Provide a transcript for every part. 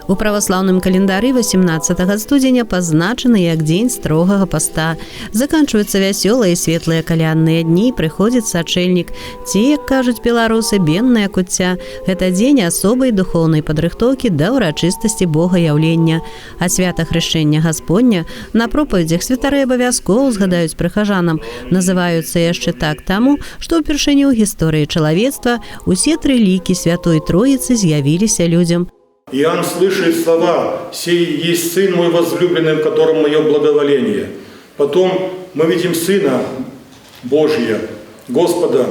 У праваслаўным календары 18 студзеня пазначаны як дзень строгага паста. Заканчваюцца вясёлыя і светлыя калядныя дні, прыходзіць сачэльнік. Ці, як кажуць беларусы, бенная куцця. Гэта дзень асобай духоўнай падрыхтоўкі да ўрачыстасці богаяўлення. А свята хрышчэння Гасподня на пропаведзях святары абавязкова узгадаюць прыхажанам. Называюцца яшчэ так таму, што ўпершыню ў гісторыі чалавецтва усе тры лікі Святой Троіцы з'явіліся людзям. Иоанн слышит слова «Сей есть Сын мой возлюбленный, в котором мое благоволение». Потом мы видим Сына Божия, Господа,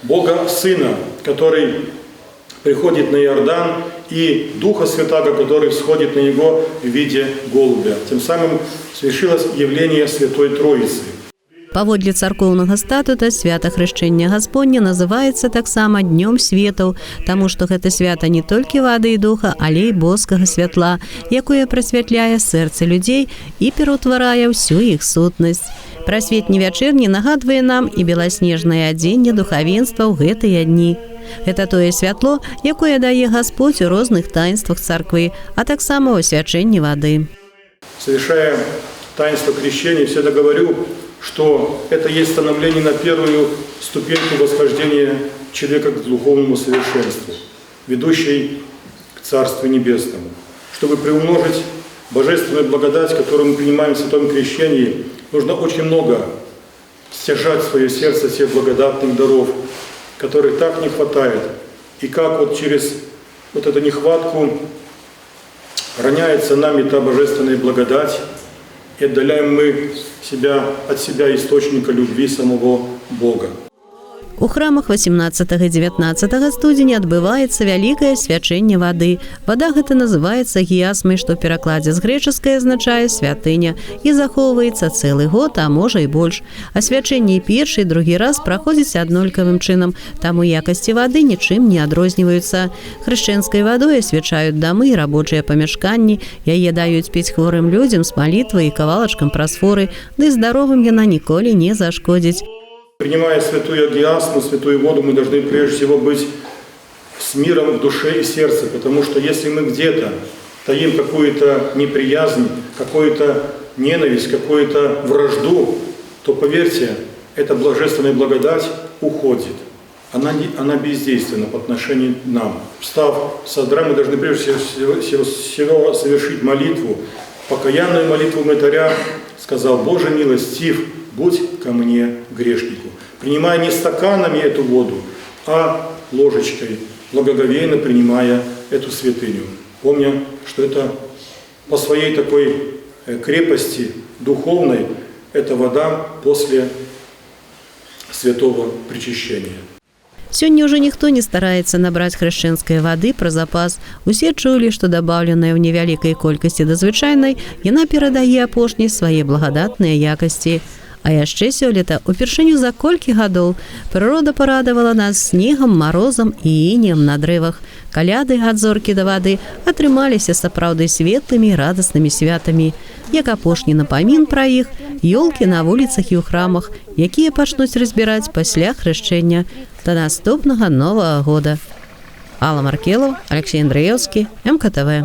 Бога Сына, который приходит на Иордан, и Духа Святаго, который всходит на Него в виде голубя. Тем самым свершилось явление Святой Троицы. Паводле царкоўнага статута свята хрышчэння Гасподня называецца таксама днём светаў, таму што гэта свята не толькі вады і духа, але і боскага святла, якое прасвятляе сэрцы людзей і пераўтварае ўсю іх сутнасць. Прасветні вячэрні нагадвае нам і беласнежнае адзенне духавенства ў гэтыя дні. Гэта тое святло, якое дае Гасподзь у розных таінствах царквы, а таксама ў асвячэнні вады. Совершая таинство крещения, всегда говорю, что это есть становление на первую ступеньку восхождения человека к духовному совершенству, ведущей к Царству Небесному. Чтобы приумножить божественную благодать, которую мы принимаем в Святом Крещении, нужно очень много стяжать в свое сердце всех благодатных даров, которых так не хватает. И как вот через вот эту нехватку роняется нами та божественная благодать, и отдаляем мы от себя источника любви самого Бога. У храмах 18 і 19 студзеня адбываецца вялікае свячэнне вады. Вада гэта называецца гіасмай, што ў перакладзе з грэчаскай азначае святыня, і захоўваецца цэлы год, а можа і больш. Асвячэнне першы і другі раз праходзіць аднолькавым чынам, таму якасці вады нічым не адрозніваюцца. Хрышчэнскай вадой асвячаюць дамы і рабочыя памяшканні, яе даюць піць хворым людзям з малітвай і кавалачкам прасфоры, ды здаровым яна ніколі не зашкодзіць. Принимая святую агиасму, святую воду, мы должны прежде всего быть с миром в душе и сердце, потому что если мы где-то таим какую-то неприязнь, какую-то ненависть, какую-то вражду, то, поверьте, эта божественная благодать уходит. Она бездейственна по отношению к нам. Встав со драм, мы должны прежде всего совершить молитву, покаянную молитву мытаря, сказал: «Боже милостив, будь ко мне, грешнику», принимая не стаканами эту воду, а ложечкой, благоговейно принимая эту святыню, помня, что это по своей такой крепости духовной, это вода после святого причащения. Сёння ўжо ніхто не стараецца набраць хрышчэнскай вады пра запас. Усе чулі, што дабаўленая ў невялікай колькасці да звычайнай, яна перадае апошняй свае благадатныя якасці. А яшчэ сёлета, упершыню за колькі гадоў, прырода парадавала нас снегам, марозам і інеем на дрэвах. Каляды ад зоркі да вады атрымаліся сапраўды светлымі і радаснымі святамі. Як апошні напамін пра іх, ёлкі на вуліцах і ў храмах, якія пачнуць разбіраць пасля хрышчэння да наступнага Новага года. Алла Маркелаў, Алексей Андреевский, МКТВ.